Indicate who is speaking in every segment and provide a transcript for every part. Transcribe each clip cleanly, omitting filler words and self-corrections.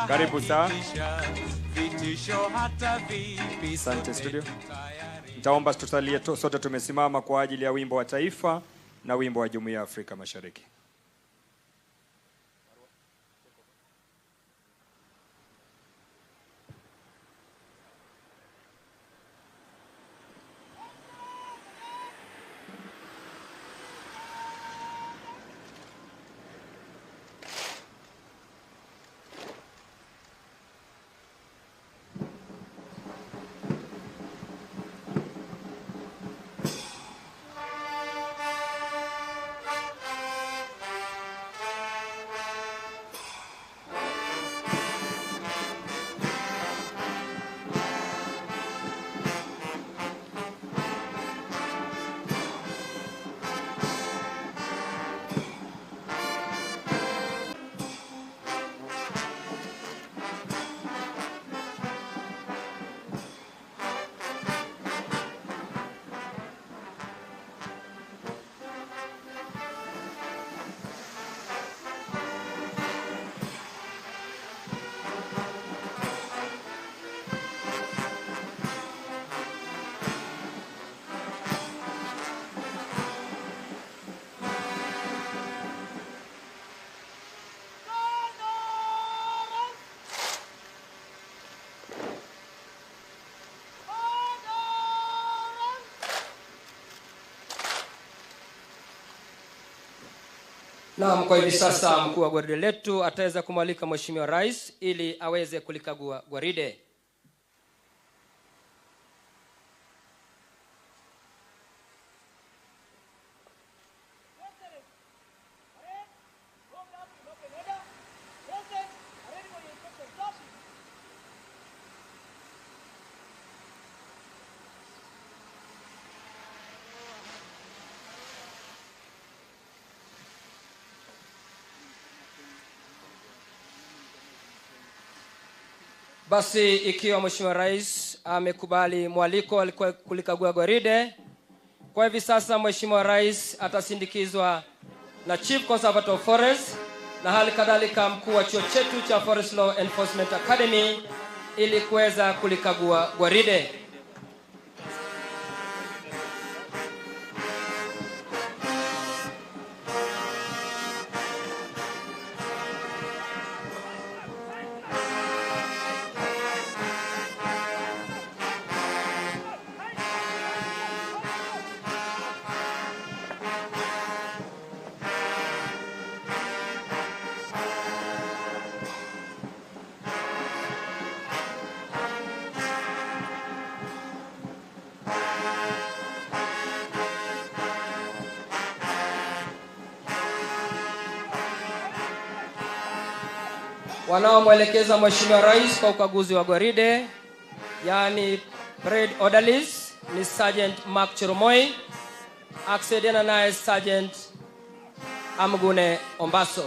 Speaker 1: Karibu sana. Asante studio. Nitaomba tutalie sote tumesimama kwa ajili ya wimbo wa taifa na wimbo wa Jumuiya ya Afrika Mashariki.
Speaker 2: Naam, kwa hivi sasa mkuu wa gwaride letu ataweza kumwalika Mheshimiwa Rais ili aweze kulikagua gwaride. Basi ikiwa Mheshimiwa Rais amekubali mwaliko kulikagua gwaride, kwa hivi sasa Mheshimiwa Rais atasindikizwa na Chief Conservator of Forest na hali kadhalika mkuu wa chuo chetu cha Forest Law Enforcement Academy ili kuweza kulikagua gwaride. Wanaomwelekeza Mheshimiwa Rais kwa ukaguzi wa gwaride, yani parade orderlies, ni Sergeant Mark Cheromoi, akisaidiana naye Sergeant Amgune Ombaso.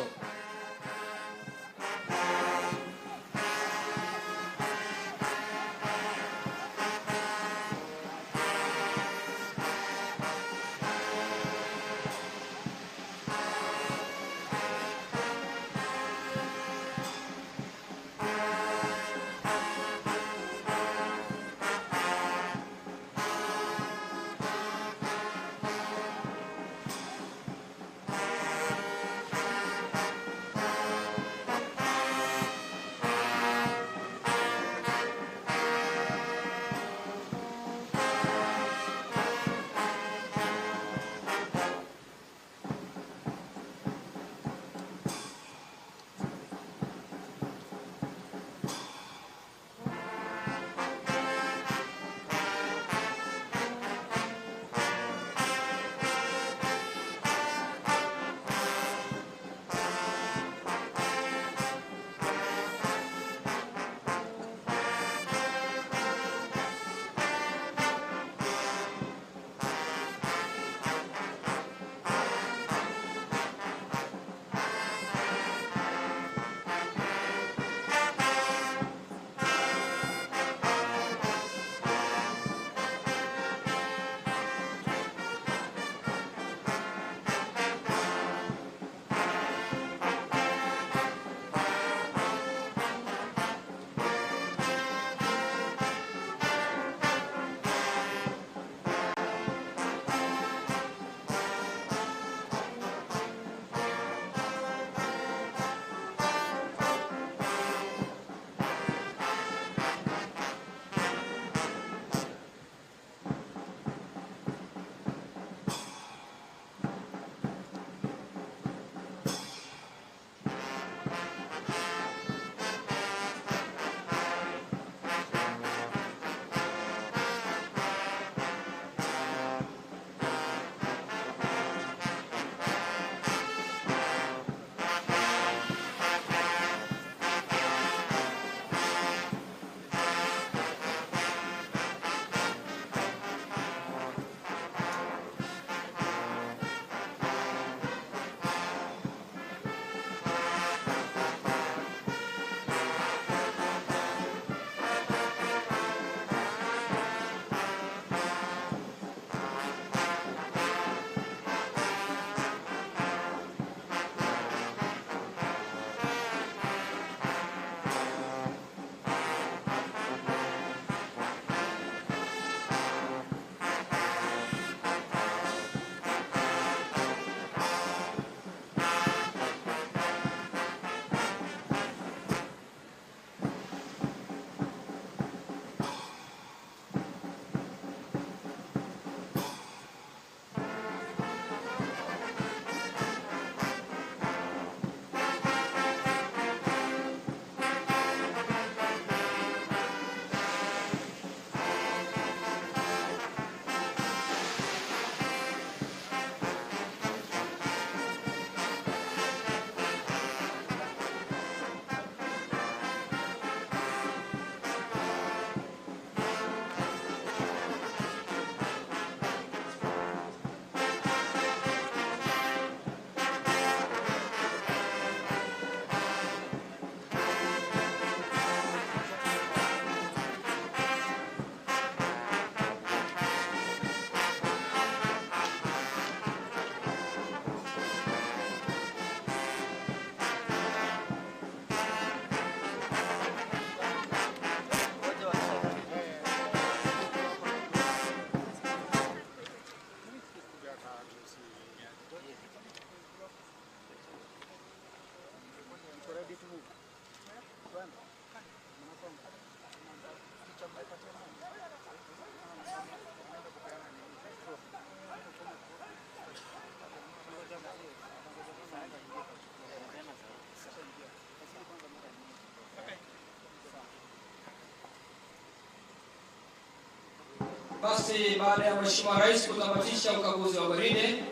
Speaker 2: Basi baada ya Mheshimiwa Rais kutamatisha ukaguzi wa gwaride,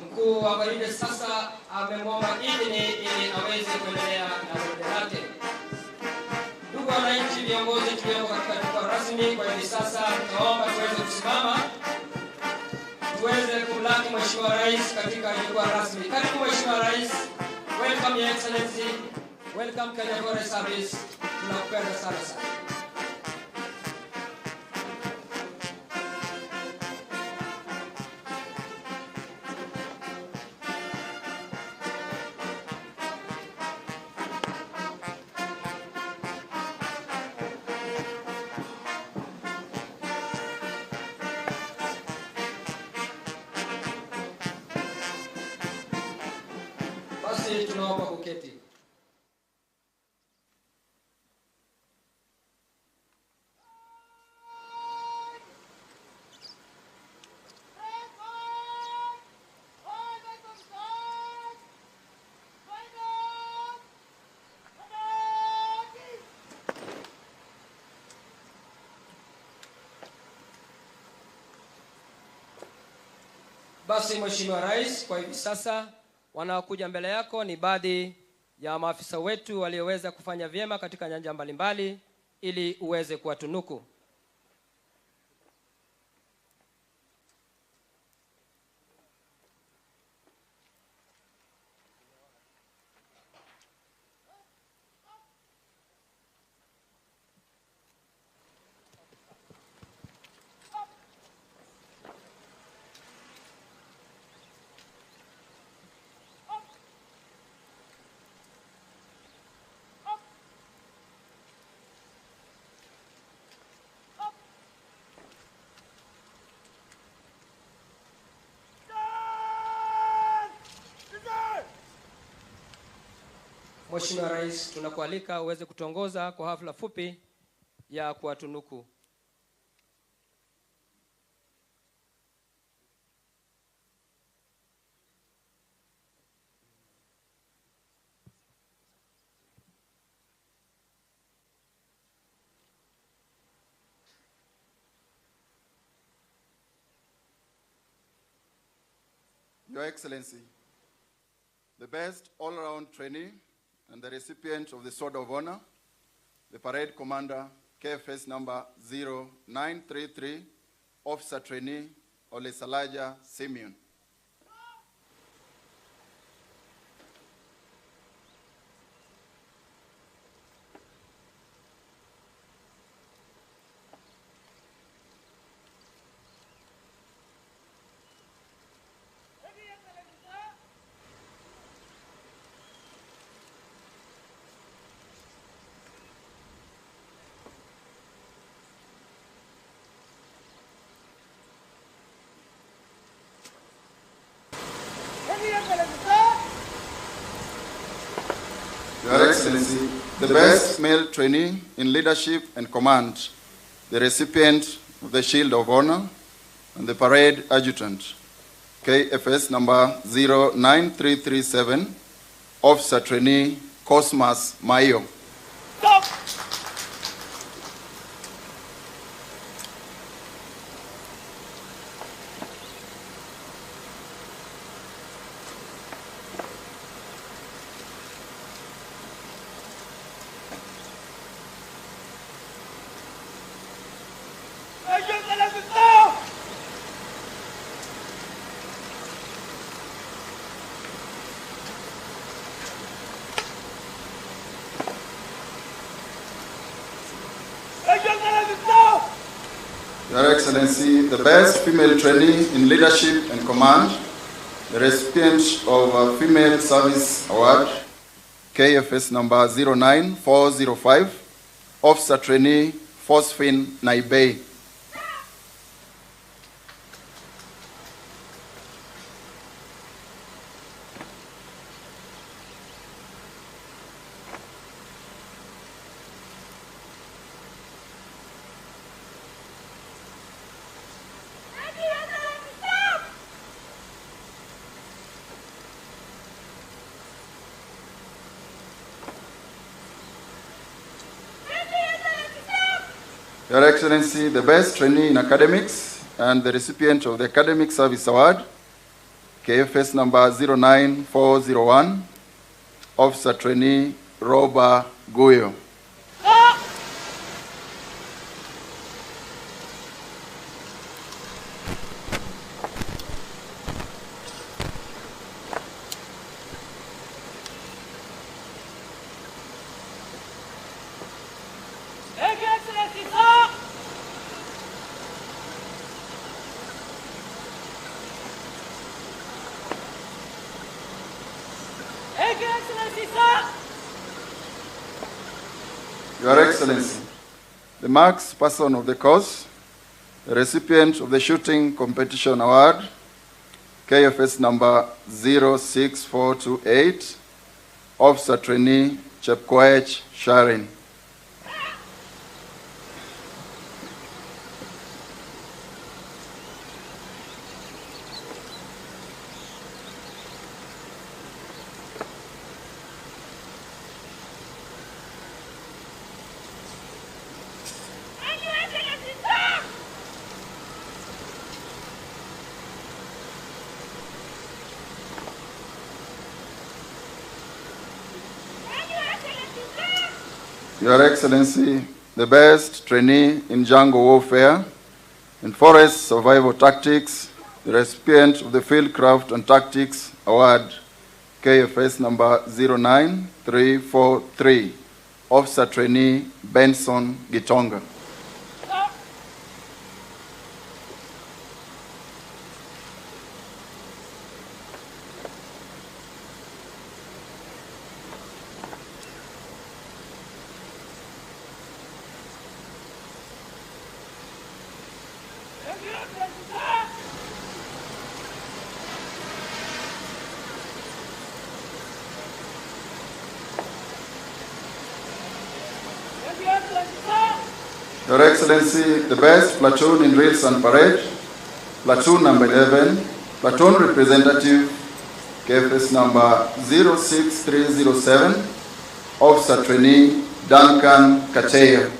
Speaker 2: mkuu wa gwaride sasa amemwomba idhini ili aweze kuendelea na gwaride lake. Ndugu wananchi, viongozi tulioko katika jukwaa rasmi, kwa hivi sasa tunaomba tuweze kusimama tuweze kumlaki Mheshimiwa Rais katika jukwaa rasmi. Karibu Mheshimiwa Rais. Welcome Your Excellency. Welcome Kenya Forest Service. Tunakupenda sana sana. Basi tunaomba kuketi. Basi Mheshimiwa Rais, kwa hivi sasa wanaokuja mbele yako ni baadhi ya maafisa wetu walioweza kufanya vyema katika nyanja mbalimbali ili uweze kuwatunuku. Mheshimiwa Rais, tunakualika uweze kutuongoza kwa hafla fupi ya kuwatunuku.
Speaker 3: Your Excellency, the best all-around trainee and the recipient of the Sword of Honor, the Parade Commander, KFS number 0933, Officer Trainee Olesalaja Simeon. Your Excellency, the best male trainee in leadership and command, the recipient of the Shield of Honor, and the Parade Adjutant, KFS number 09337, Officer Trainee Cosmas Mayo. Stop! Your Excellency, the best female trainee in leadership and command, the recipient of a Female Service Award, KFS number 09405, Officer Trainee Phosphine Naibei. Your Excellency, the best trainee in academics and the recipient of the Academic Service Award, KFS number 09401, Officer Trainee Roba Guyo. Your Excellency, the marks person of the course, the recipient of the Shooting Competition Award, KFS number 06428, Officer Trainee Chepkoech Sharin. Your Excellency, the best trainee in jungle warfare and forest survival tactics, the recipient of the Fieldcraft and Tactics Award, KFS number 09343, Officer Trainee Benson Gitonga. Your Excellency, the best platoon in drills and parade, platoon number 11, platoon representative, KFS number 06307, Officer Trainee Duncan Kacheya.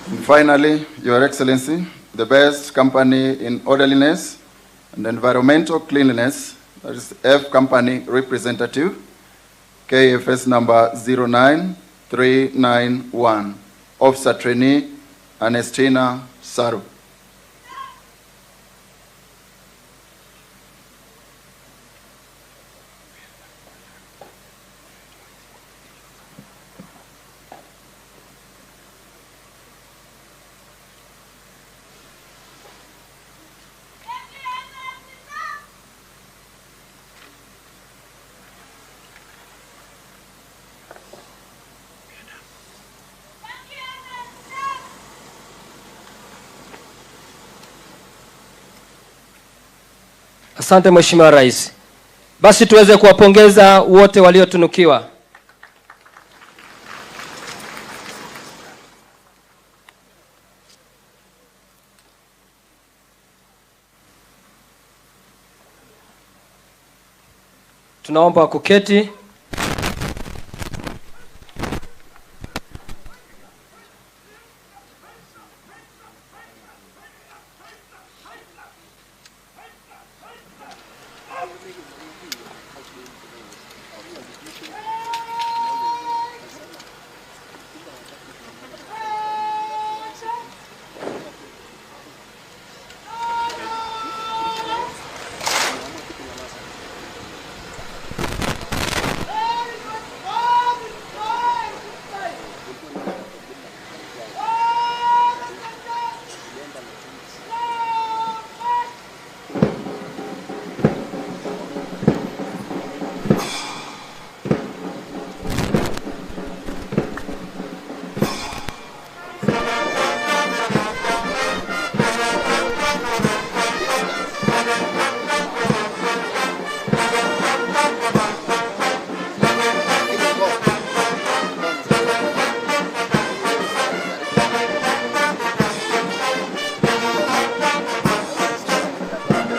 Speaker 3: And finally, Your Excellency, the best company in orderliness and environmental cleanliness, that is F Company representative, KFS number 09391, Officer Trainee Ernestina Saru.
Speaker 2: Asante Mheshimiwa Rais. Basi tuweze kuwapongeza wote waliotunukiwa. Tunaomba kuketi.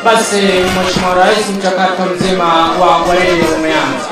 Speaker 2: Basi Mheshimiwa Rais, mchakato mzima wa gwaride umeanza.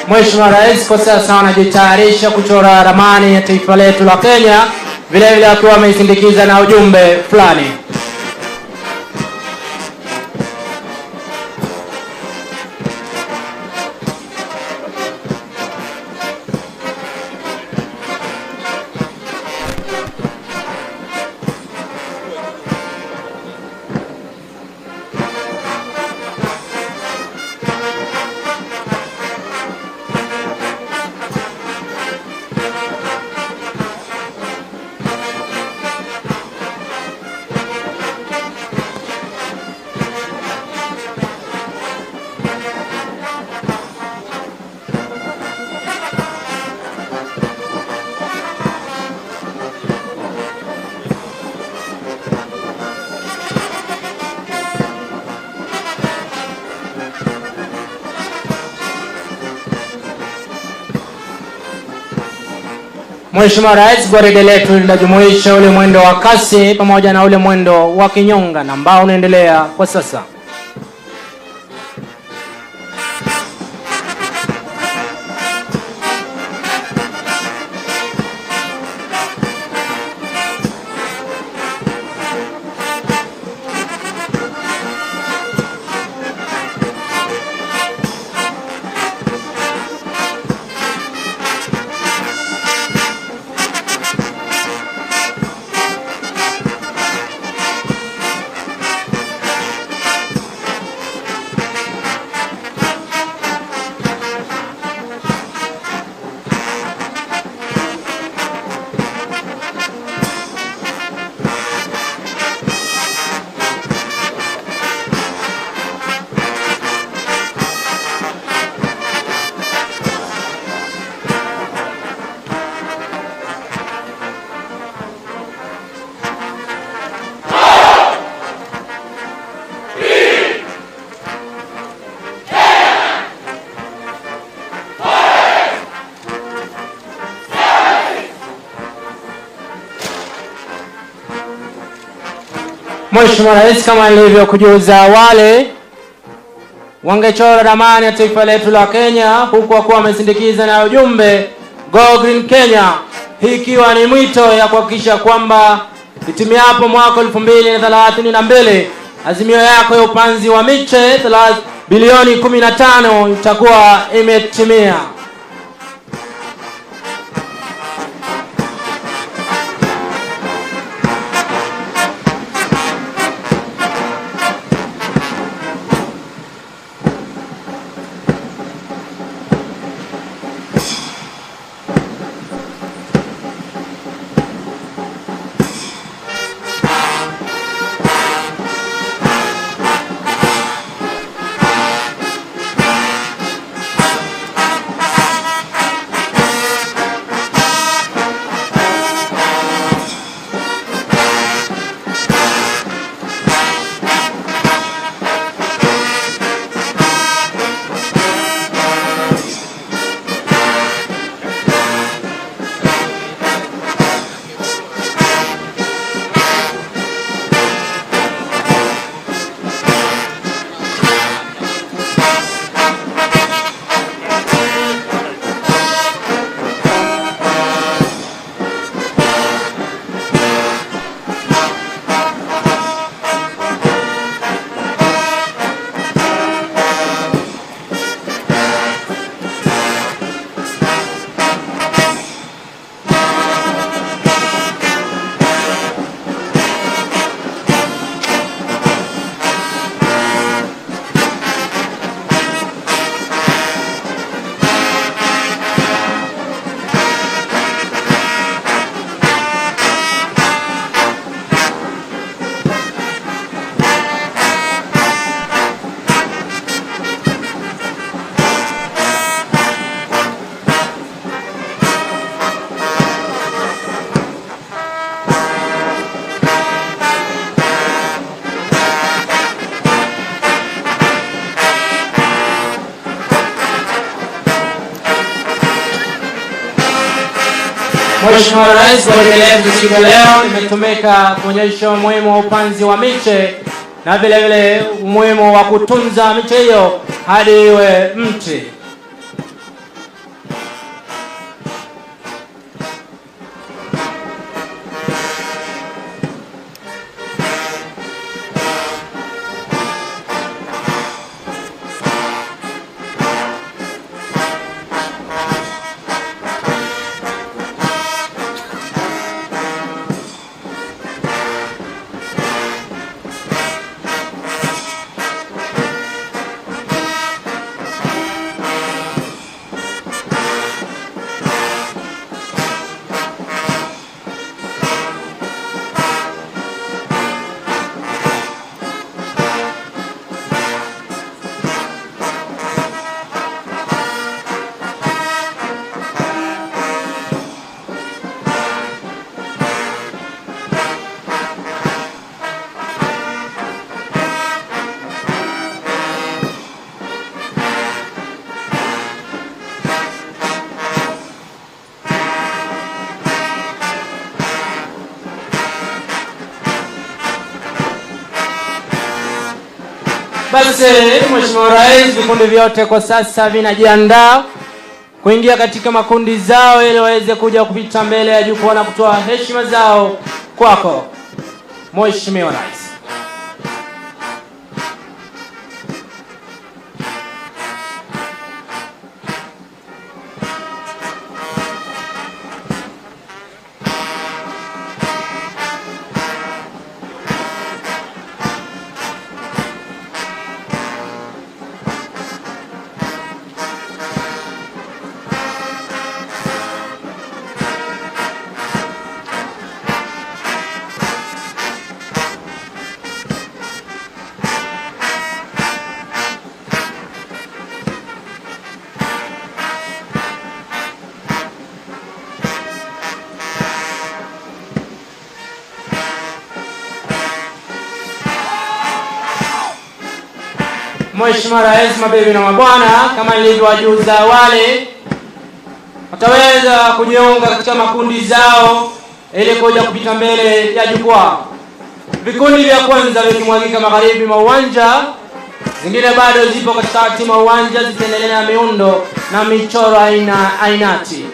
Speaker 2: Mheshimiwa Rais kwa sasa anajitayarisha kuchora ramani ya taifa letu la Kenya, vile vile akiwa ameisindikiza na ujumbe fulani. Mheshimiwa Rais, gwaride letu linajumuisha ule mwendo wa kasi pamoja na ule mwendo wa kinyonga na ambao unaendelea kwa sasa. Mheshimiwa Rais, kama nilivyokujuza awali, wangechora ramani ya taifa letu la Kenya huku wakuwa wamesindikiza na ujumbe Go Green Kenya, hii ikiwa ni mwito ya kuhakikisha kwamba itimiapo mwaka 2032 azimio yako ya upanzi wa miche bilioni 15 itakuwa imetimia.
Speaker 4: Mheshimiwa Rais, gwaride letu siku ya leo limetumika kuonyesha umuhimu wa upanzi wa miche na vile vile umuhimu wa kutunza miche hiyo hadi iwe mti. Basi Mheshimiwa Rais, vikundi vyote kwa sasa vinajiandaa kuingia katika makundi zao ili waweze kuja kupita mbele ya jukwaa na kutoa heshima zao kwako Mheshimiwa Rais. Mheshimiwa Rais, mabibi na mabwana, kama nilivyowajuza awali, wataweza kujiunga katika makundi zao ili kuja kupita mbele ya jukwaa. Vikundi vya kwanza vikimwagika magharibi mwa uwanja, zingine bado zipo katikati mwa uwanja zikiendelea na miundo na michoro ainati.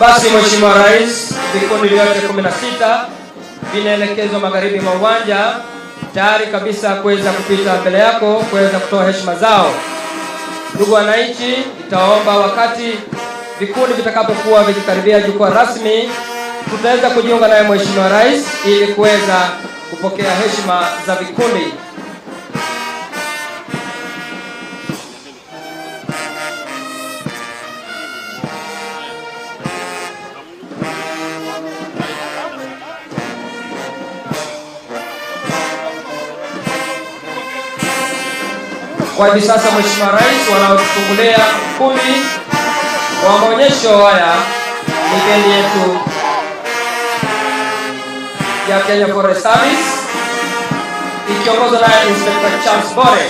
Speaker 2: Basi Mheshimiwa Rais, vikundi vyote 16 vinaelekezwa magharibi mwa uwanja tayari kabisa kuweza kupita mbele yako kuweza kutoa heshima zao. Ndugu wananchi, nitaomba wakati vikundi vitakapokuwa vikikaribia jukwaa rasmi, tutaweza kujiunga naye Mheshimiwa Rais ili kuweza kupokea heshima za vikundi. Kwa hivi sasa Mheshimiwa Rais, wanaotufungulia ukumbi wa maonyesho haya ni bendi yetu ya Kenya Forest Service ikiongozwa na Inspector Charles Bore.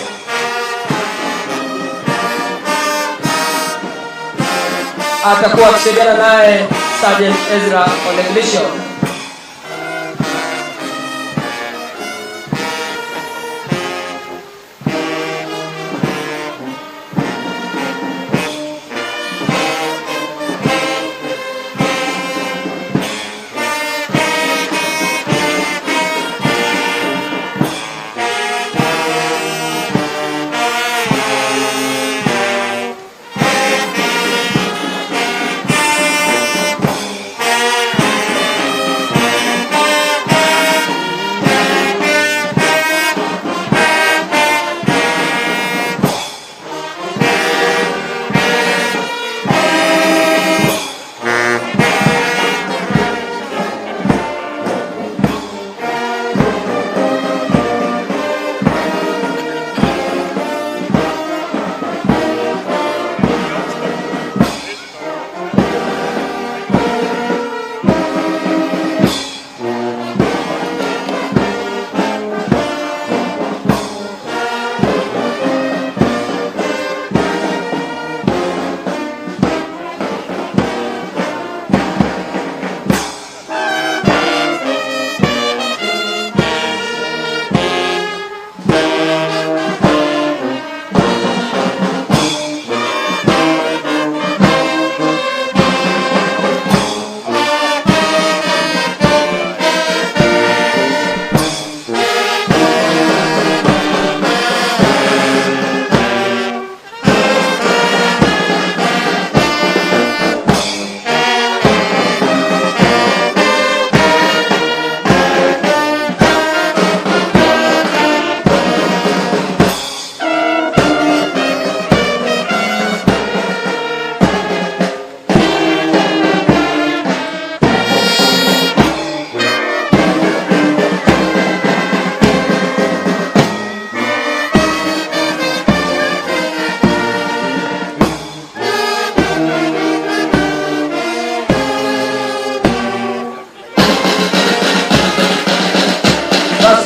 Speaker 2: Atakuwa akishirikiana naye Sergeant Ezra Oleglisho.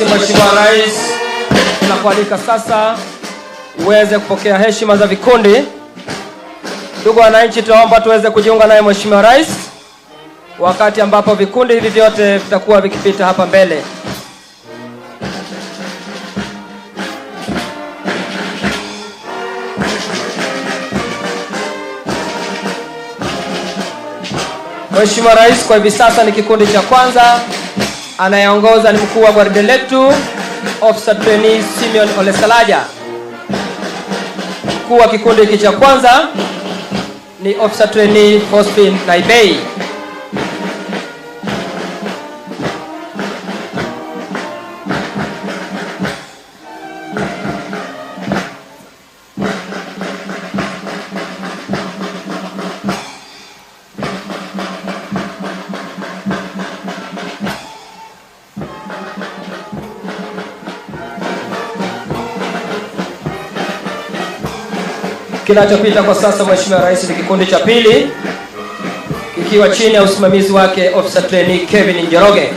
Speaker 2: Mheshimiwa Rais, tunakualika sasa uweze kupokea heshima za vikundi. Ndugu wananchi, tunaomba tuweze kujiunga naye Mheshimiwa Rais wakati ambapo vikundi hivi vyote vitakuwa vikipita hapa mbele. Mheshimiwa Rais, kwa hivi sasa ni kikundi cha kwanza. Anayeongoza ni mkuu wa gwaride letu Officer Trainees Simeon Olesalaja. Mkuu wa kikundi hiki cha kwanza ni Officer Trainee Faustin Naibei. Kinachopita kwa sasa Mheshimiwa Rais ni kikundi cha pili kikiwa chini ya usimamizi wake Officer Trainee Kevin Njoroge.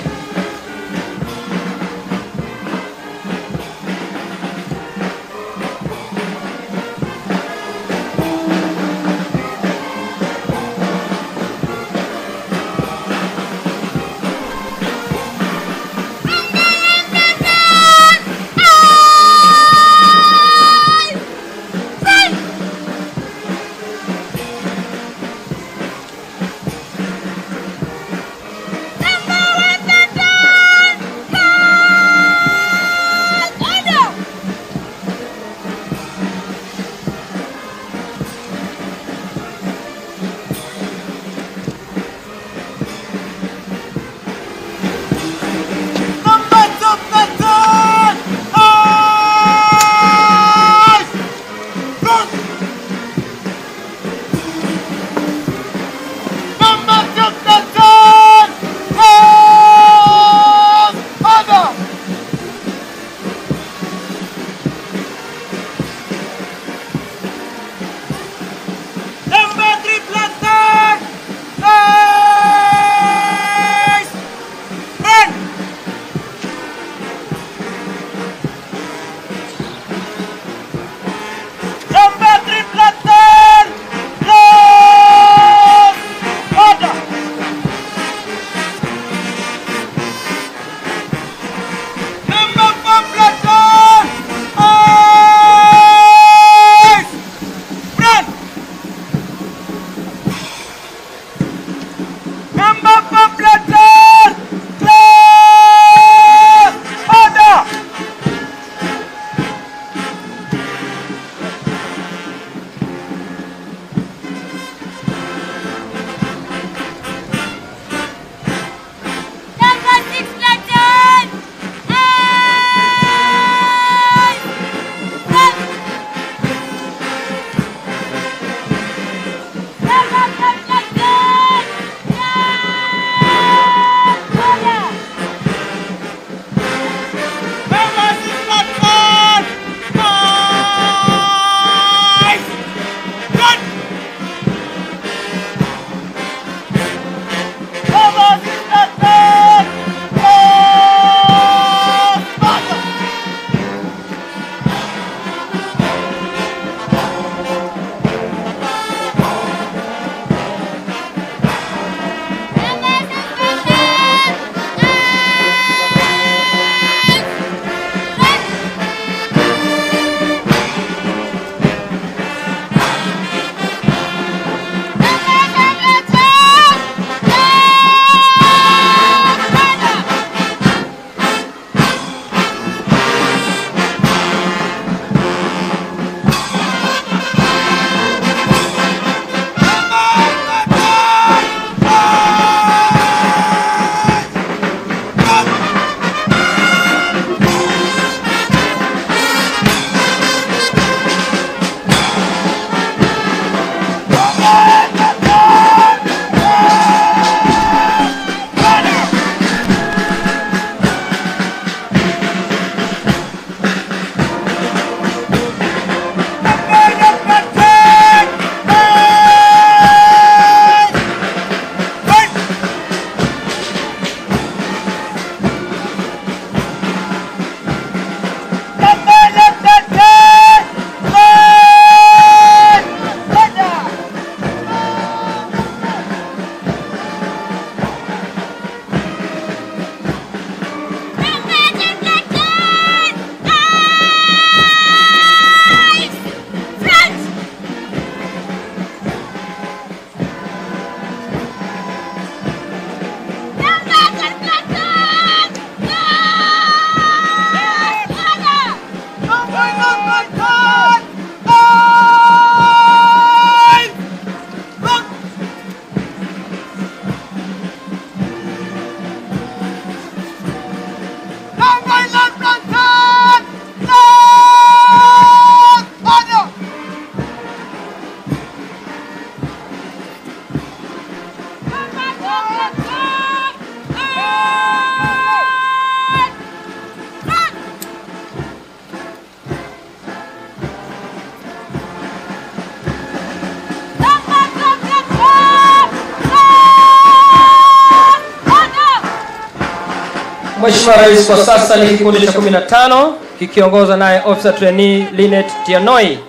Speaker 2: Mheshimiwa Rais kwa sasa ni kikundi cha 15 kikiongozwa naye Officer Trainee Linet Tianoi.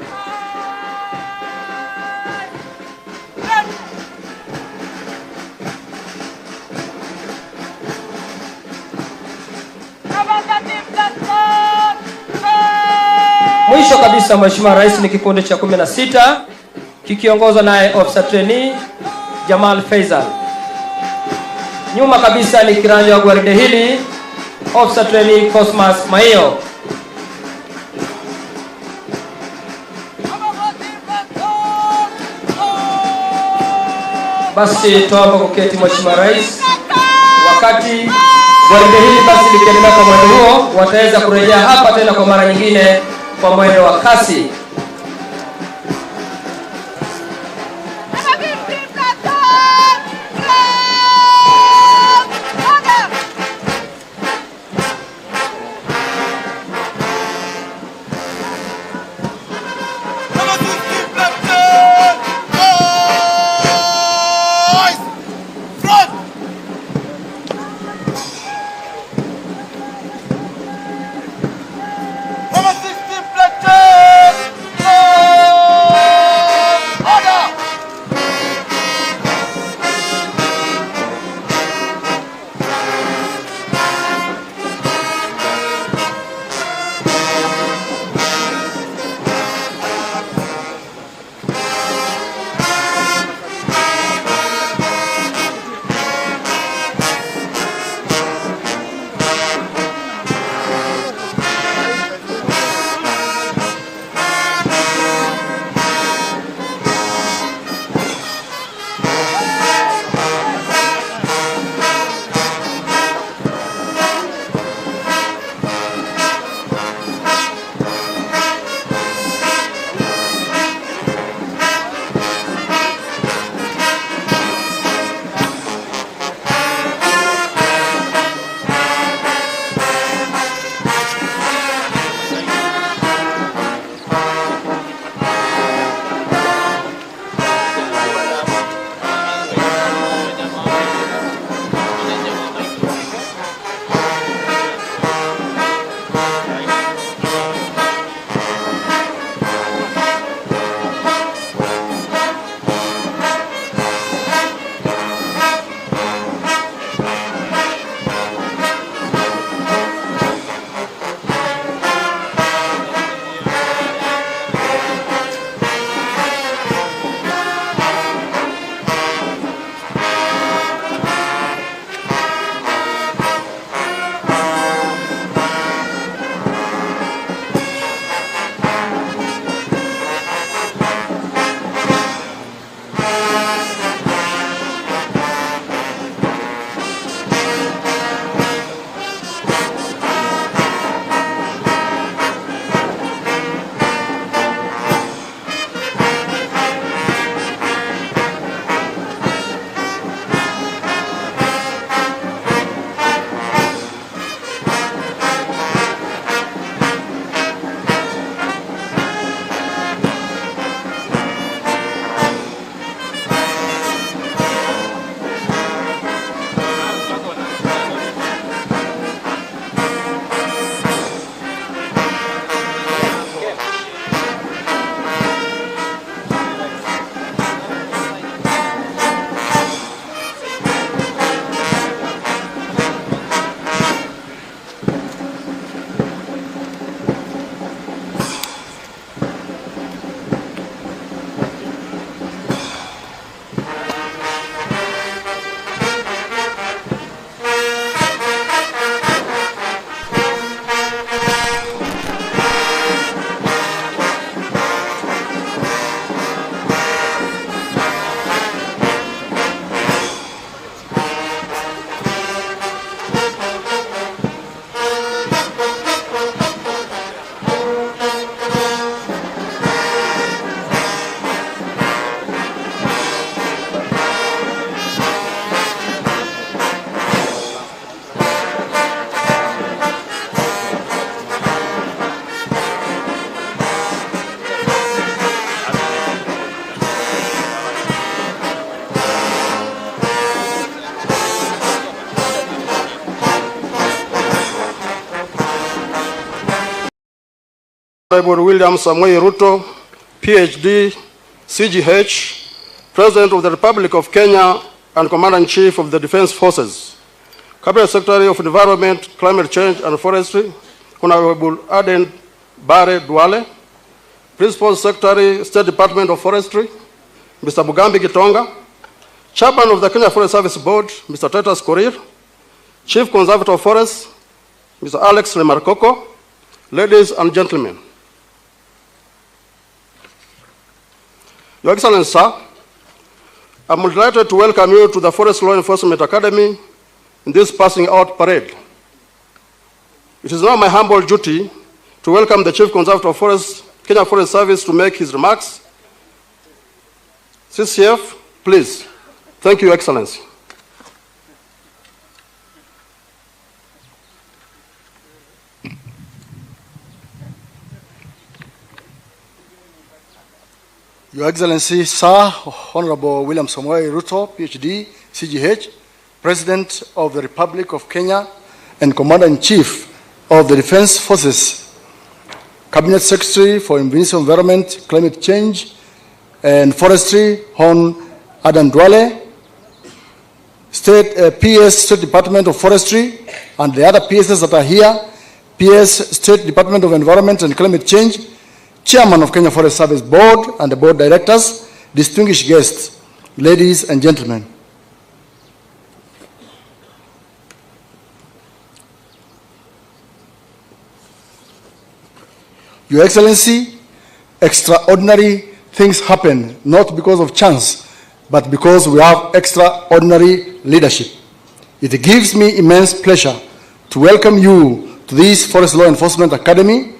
Speaker 2: Mwisho kabisa Mheshimiwa Rais ni kikundi cha 16 kikiongozwa naye Officer Trainee Jamal Faisal. Nyuma kabisa ni kiranja wa gwaride hili Officer Trainee Cosmas Maio. Basi tuombe kuketi Mheshimiwa Rais. Wakati gwaride hili basi likiendelea kwa mwendo huo, wataweza kurejea hapa tena kwa mara nyingine kwa mwendo wa kasi.
Speaker 5: Honorable William Samoei Ruto, PhD, CGH, President of the Republic of Kenya and Commander-in-Chief of the Defense Forces. Cabinet Secretary of Environment, Climate Change and Forestry, Honorable Aden Bare Duale. Principal Secretary, State Department of Forestry, Mr. Mugambi Gitonga. Chairman of the Kenya Forest Service Board, Mr. Titus Korir. Chief Conservator of Forests, Mr. Alex Remarkoko. Ladies and gentlemen, Your Excellency, sir, I'm delighted to welcome you to the Forest Law Enforcement Academy in this passing out parade. It is now my humble duty to welcome the Chief Conservator of Forests, Kenya Forest Service, to make his remarks. CCF, please. Thank you, Your Excellency.
Speaker 6: Your Excellency, Sir, Honorable William Samoei Ruto, PhD, CGH, President of the Republic of Kenya and Commander-in-Chief of the Defense Forces, Cabinet Secretary for Environment, Climate Change and Forestry, Hon Aden Duale, PS State Department of Forestry, and the other PSs that are here, PS State Department of Environment and Climate Change, Chairman of Kenya Forest Service Board and the Board Directors, distinguished guests, ladies and gentlemen. Your Excellency, extraordinary things happen, not because of chance, but because we have extraordinary leadership. It gives me immense pleasure to welcome you to this Forest Law Enforcement Academy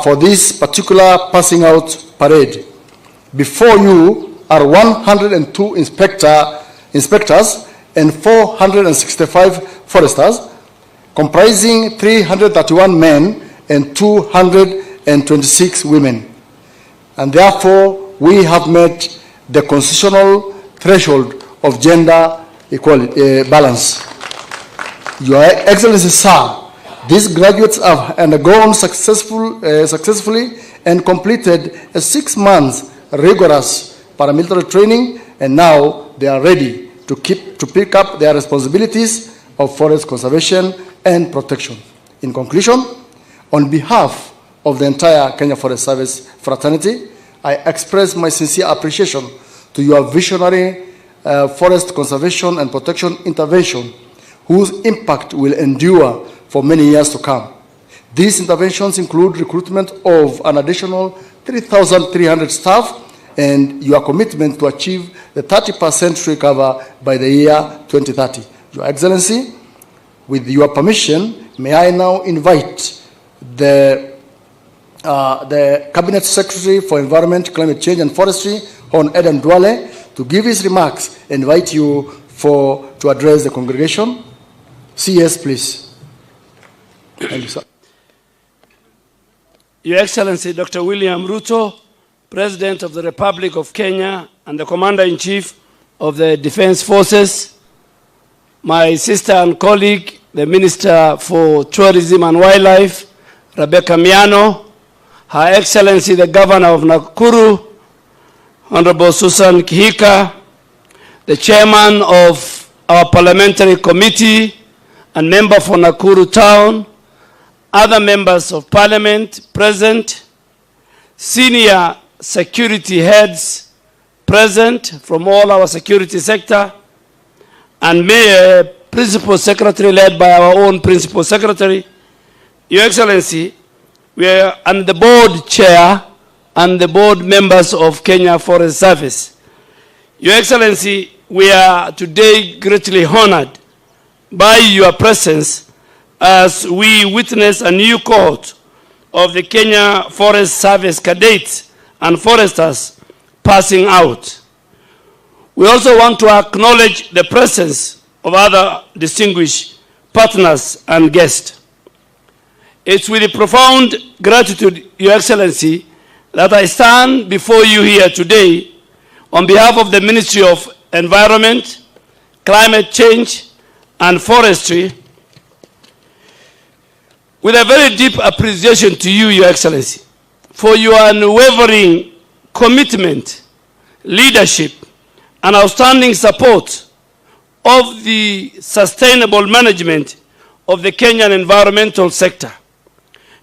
Speaker 6: for this particular passing out parade. Before you are 102 inspectors and 465 foresters, comprising 331 men and 226 women. And therefore, we have met the constitutional threshold of gender equality, balance. Your Excellency, sir, these graduates have undergone successfully and completed a 6 months rigorous paramilitary training, and now they are ready to pick up their responsibilities of forest conservation and protection. In conclusion, on behalf of the entire Kenya Forest Service fraternity, I express my sincere appreciation to your visionary forest conservation and protection intervention, whose impact will endure for many years to come. These interventions include recruitment of an additional 3,300 staff and your commitment to achieve the 30% tree cover by the year 2030. Your Excellency, with your permission, may I now invite the Cabinet Secretary for Environment, Climate Change and Forestry, Hon Aden Duale, to give his remarks and invite you to address the congregation. CS, please. Thank you, sir.
Speaker 7: Your Excellency, Dr. William Ruto, President of the Republic of Kenya and the Commander-in-Chief of the Defense Forces, my sister and colleague, the Minister for Tourism and Wildlife, Rebecca Miano, Her Excellency, the Governor of Nakuru, Honorable Susan Kihika, the Chairman of our Parliamentary Committee and Member for Nakuru Town, other members of Parliament present, senior security heads present from all our security sector, and Principal Secretary led by our own Principal Secretary. Your Excellency, we are and the board chair and the board members of Kenya Forest Service. Your Excellency, we are today greatly honored by your presence as we witness a new cohort of the Kenya Forest Service cadets and foresters passing out. We also want to acknowledge the presence of other distinguished partners and guests. It's with profound gratitude, Your Excellency, that I stand before you here today on behalf of the Ministry of Environment, Climate Change and Forestry with a very deep appreciation to you, Your Excellency, for your unwavering commitment, leadership, and outstanding support of the sustainable management of the Kenyan environmental sector,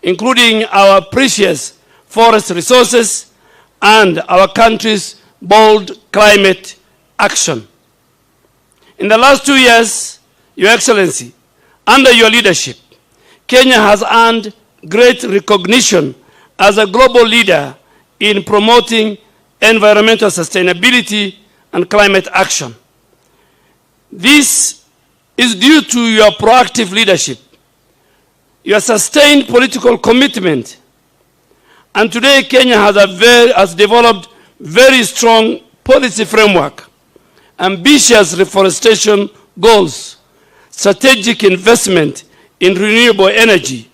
Speaker 7: including our precious forest resources and our country's bold climate action. In the last 2 years, Your Excellency, under your leadership, Kenya has earned great recognition as a global leader in promoting environmental sustainability and climate action. This is due to your proactive leadership, your sustained political commitment, and today Kenya has developed very strong policy framework, ambitious reforestation goals, strategic investment in renewable energy,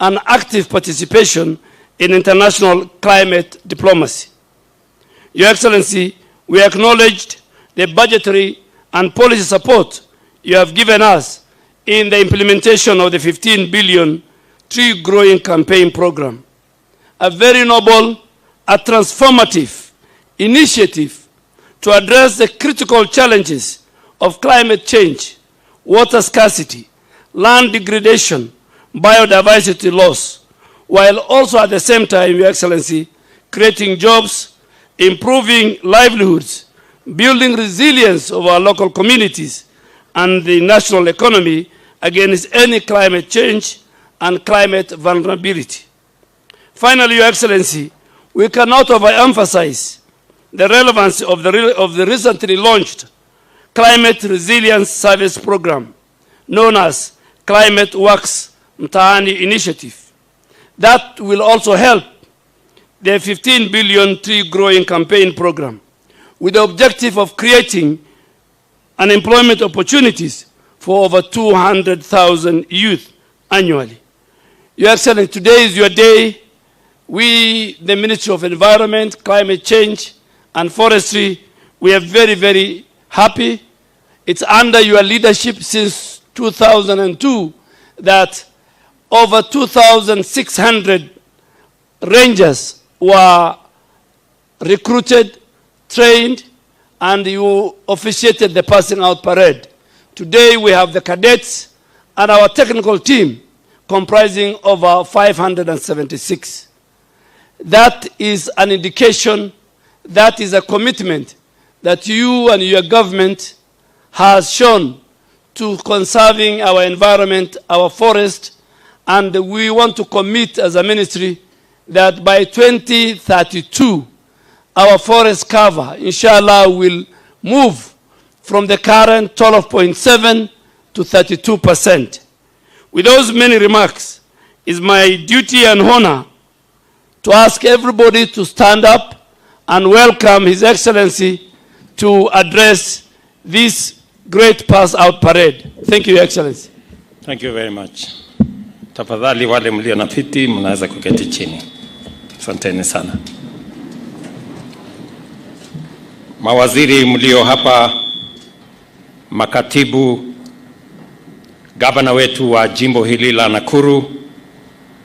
Speaker 7: and active participation in international climate diplomacy. Your Excellency, we acknowledged the budgetary and policy support you have given us in the implementation of the 15 billion tree growing campaign program. A very noble, a transformative initiative to address the critical challenges of climate change, water scarcity, land degradation, biodiversity loss, while also at the same time, Your Excellency, creating jobs, improving livelihoods, building resilience of our local communities and the national economy against any climate change and climate vulnerability. Finally, Your Excellency, we cannot overemphasize the relevance of the recently launched Climate Resilience Service Program, known as Climate Works Mtaani Initiative. That will also help the 15 billion tree growing campaign program with the objective of creating unemployment opportunities for over 200,000 youth annually. Your Excellency, today is your day. We, the Ministry of Environment, Climate Change, and Forestry, we are very, very happy. It's under your leadership since 2002 that over 2,600 rangers were recruited, trained, and you officiated the passing out parade. Today we have the cadets and our technical team comprising over 576. That is an indication, that is a commitment that you and your government has shown to conserving our environment, our forest, and we want to commit as a ministry that by 2032, our forest cover, inshallah, will move from the current 12.7 to 32%. With those many remarks, it's my duty and honor to ask everybody to stand up and welcome His Excellency to address this great pass-out parade. Thank you, Your Excellency.
Speaker 8: Thank you very much. Tafadhali wale mlio na viti mnaweza kuketi chini. Asanteni sana. Mawaziri mlio hapa, makatibu, gavana wetu wa jimbo hili la Nakuru,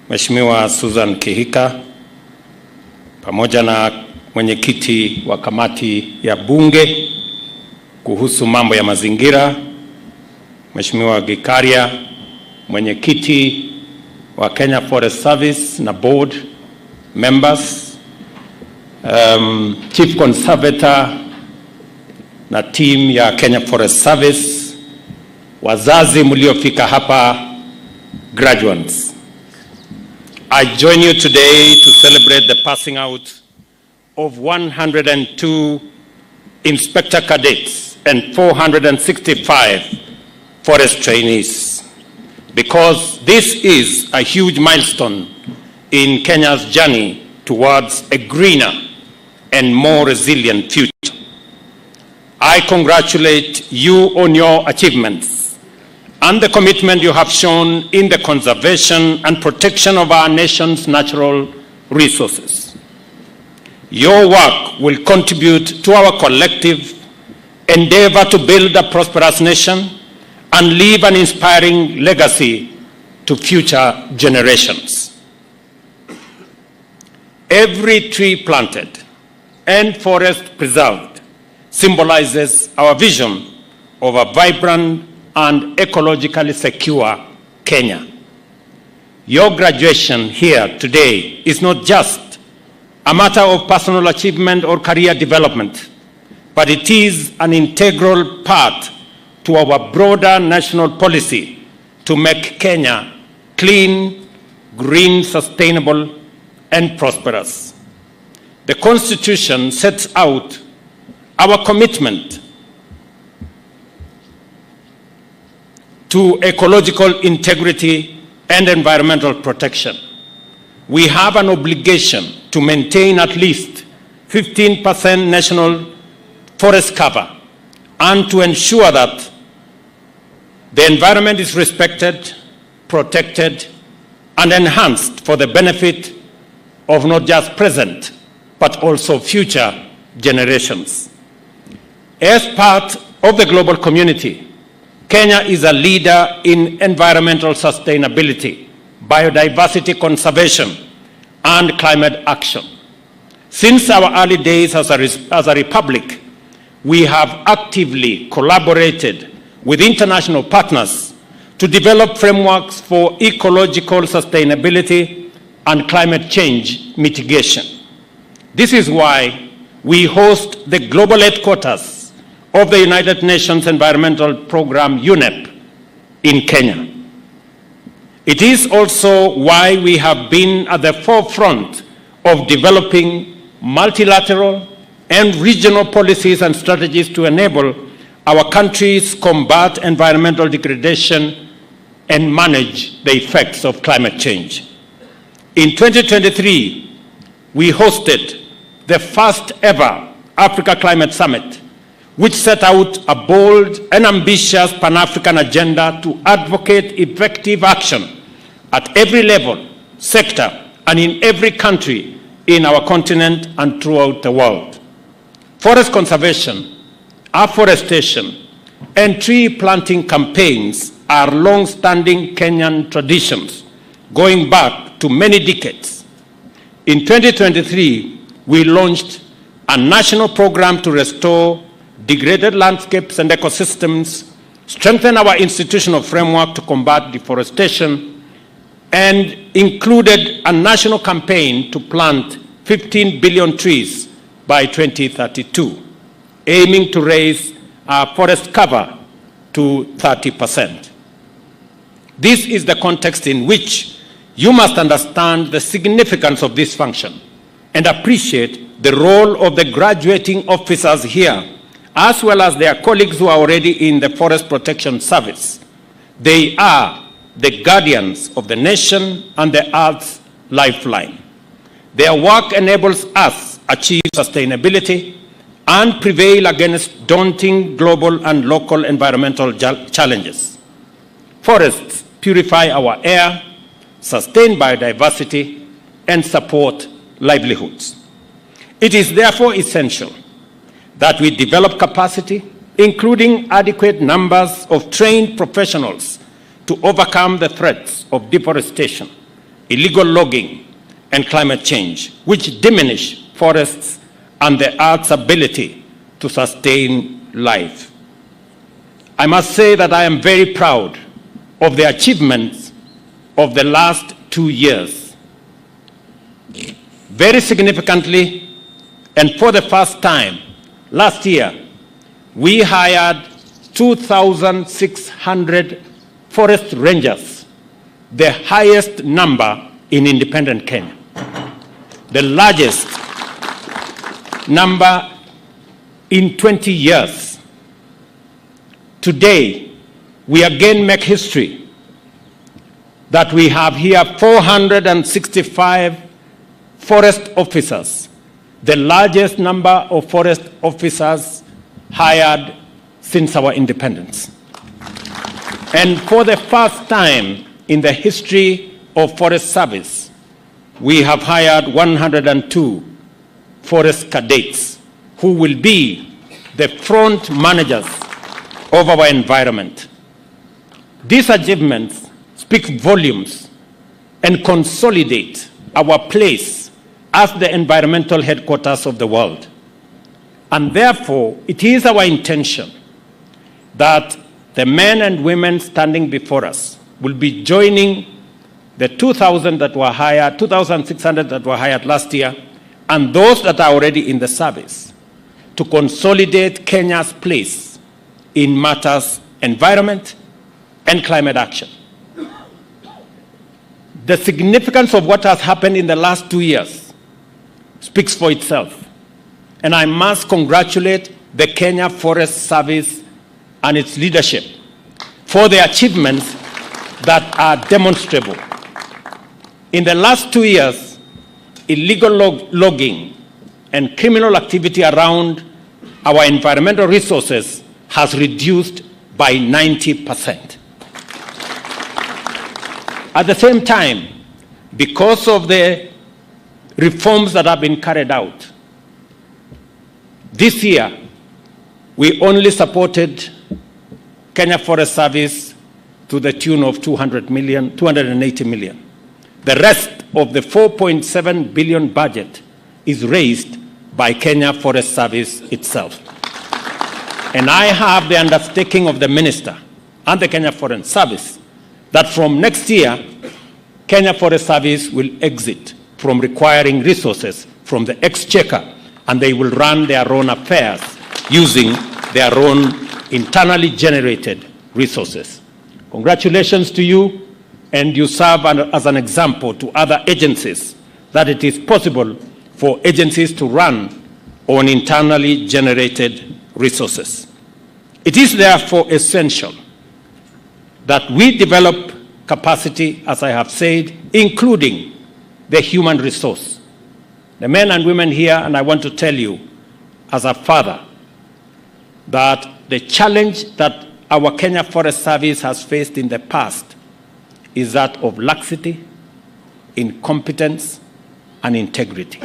Speaker 8: Mheshimiwa Susan Kihika, pamoja na mwenyekiti wa kamati ya bunge kuhusu mambo ya mazingira, Mheshimiwa Gikaria, mwenyekiti wa Kenya Forest Service na board members, chief conservator na team ya Kenya Forest Service, wazazi mliofika hapa, graduates. I join you today to celebrate the passing out of 102 inspector cadets and 465 forest trainees, because this is a huge milestone in Kenya's journey towards a greener and more resilient future. I congratulate you on your achievements and the commitment you have shown in the conservation and protection of our nation's natural resources. Your work will contribute to our collective endeavor to build a prosperous nation and leave an inspiring legacy to future generations. Every tree planted and forest preserved symbolizes our vision of a vibrant and ecologically secure Kenya. Your graduation here today is not just a matter of personal achievement or career development, but it is an integral part to our broader national policy to make Kenya clean, green, sustainable, and prosperous. The Constitution sets out our commitment to ecological integrity and environmental protection. We have an obligation to maintain at least 15% national forest cover and to ensure that the environment is respected, protected, and enhanced for the benefit of not just present, but also future generations. As part of the global community, Kenya is a leader in environmental sustainability, biodiversity conservation, and climate action. Since our early days as a republic, we have actively collaborated with international partners to develop frameworks for ecological sustainability and climate change mitigation. This is why we host the global headquarters of the United Nations Environmental Programme, UNEP, in Kenya. It is also why we have been at the forefront of developing multilateral and regional policies and strategies to enable our countries combat environmental degradation and manage the effects of climate change. In 2023, we hosted the first ever Africa Climate Summit, which set out a bold and ambitious Pan-African agenda to advocate effective action at every level, sector, and in every country in our continent and throughout the world. Forest conservation, afforestation, and tree planting campaigns are long-standing Kenyan traditions, going back to many decades. In 2023, we launched a national program to restore degraded landscapes and ecosystems, strengthen our institutional framework to combat deforestation, and included a national campaign to plant 15 billion trees by 2032, aiming to raise our forest cover to 30%. This is the context in which you must understand the significance of this function and appreciate the role of the graduating officers here, as well as their colleagues who are already in the Forest Protection Service. They are the guardians of the nation and the Earth's lifeline. Their work enables us achieve sustainability and prevail against daunting global and local environmental challenges. Forests purify our air, sustain biodiversity, and support livelihoods. It is therefore essential that we develop capacity, including adequate numbers of trained professionals to overcome the threats of deforestation, illegal logging, and climate change, which diminish forests and the Earth's ability to sustain life. I must say that I am very proud of the achievements of the last 2 years. Very significantly, and for the first time, last year, we hired 2,600 forest rangers, the highest number in independent Kenya, the largest number in 20 years. Today, we again make history that we have here 465 forest officers, the largest number of forest officers hired since our independence. And for the first time in the history of Forest Service, we have hired 102 forest cadets who will be the front managers of our environment. These achievements speak volumes and consolidate our place as the environmental headquarters of the world. And therefore, it is our intention that the men and women standing before us will be joining the 2,000 that were hired, 2,600 that were hired last year, and those that are already in the service, to consolidate Kenya's place in matters environment and climate action. The significance of what has happened in the last 2 years speaks for itself. And I must congratulate the Kenya Forest Service and its leadership for the achievements that are demonstrable. In the last 2 years, illegal logging and criminal activity around our environmental resources has reduced by 90%. At the same time, because of the reforms that have been carried out, this year, we only supported Kenya Forest Service to the tune of 280 million. The rest of the 4.7 billion budget is raised by Kenya Forest Service itself. And I have the undertaking of the Minister and the Kenya Forest Service that from next year, Kenya Forest Service will exit from requiring resources from the exchequer, and they will run their own affairs using their own internally generated resources. Congratulations to you, and you serve as an example to other agencies that it is possible for agencies to run on internally generated resources. It is therefore essential that we develop capacity, as I have said, including the human resource. The men and women here, and I want to tell you as a father, that the challenge that our Kenya Forest Service has faced in the past is that of laxity, incompetence, and integrity.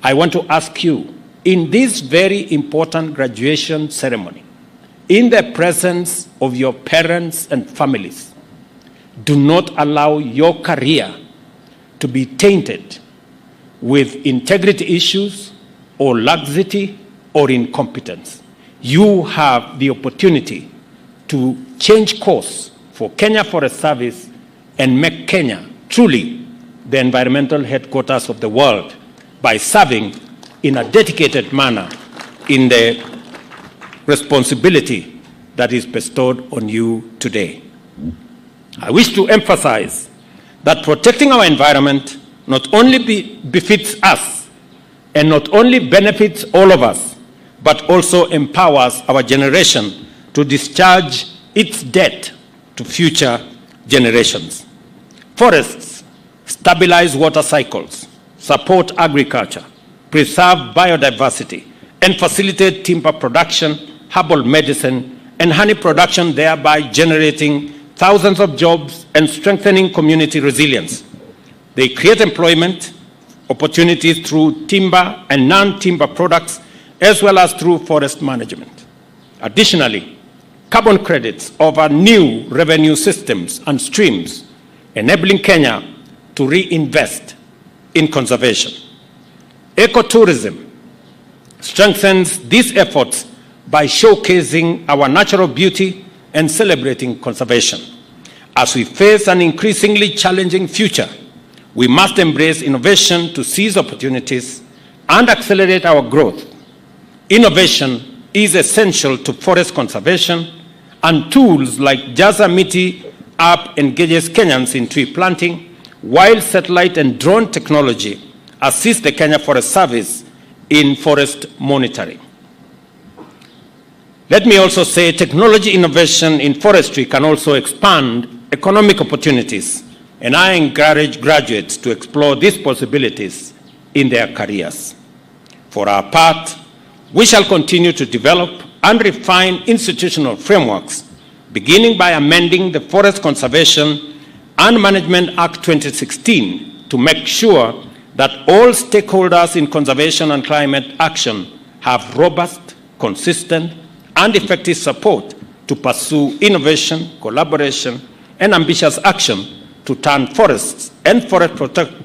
Speaker 8: I want to ask you, in this very important graduation ceremony, in the presence of your parents and families, do not allow your career to be tainted with integrity issues or laxity or incompetence. You have the opportunity to change course for Kenya Forest Service and make Kenya truly the environmental headquarters of the world by serving in a dedicated manner in the responsibility that is bestowed on you today. I wish to emphasize that protecting our environment not only befits us and not only benefits all of us, but also empowers our generation to discharge its debt to future generations. Forests stabilize water cycles, support agriculture, preserve biodiversity, and facilitate timber production, herbal medicine, and honey production, thereby generating thousands of jobs and strengthening community resilience. They create employment opportunities through timber and non-timber products, as well as through forest management. Additionally, carbon credits offer new revenue systems and streams, enabling Kenya to reinvest in conservation. Ecotourism strengthens these efforts by showcasing our natural beauty and celebrating conservation. As we face an increasingly challenging future, we must embrace innovation to seize opportunities and accelerate our growth. Innovation is essential to forest conservation, and tools like Jaza Miti app engages Kenyans in tree planting, while satellite and drone technology assist the Kenya Forest Service in forest monitoring. Let me also say technology innovation in forestry can also expand economic opportunities, and I encourage graduates to explore these possibilities in their careers. For our part, we shall continue to develop and refine institutional frameworks, beginning by amending the Forest Conservation and Management Act 2016 to make sure that all stakeholders in conservation and climate action have robust, consistent, and effective support to pursue innovation, collaboration, and ambitious action to turn forests and forest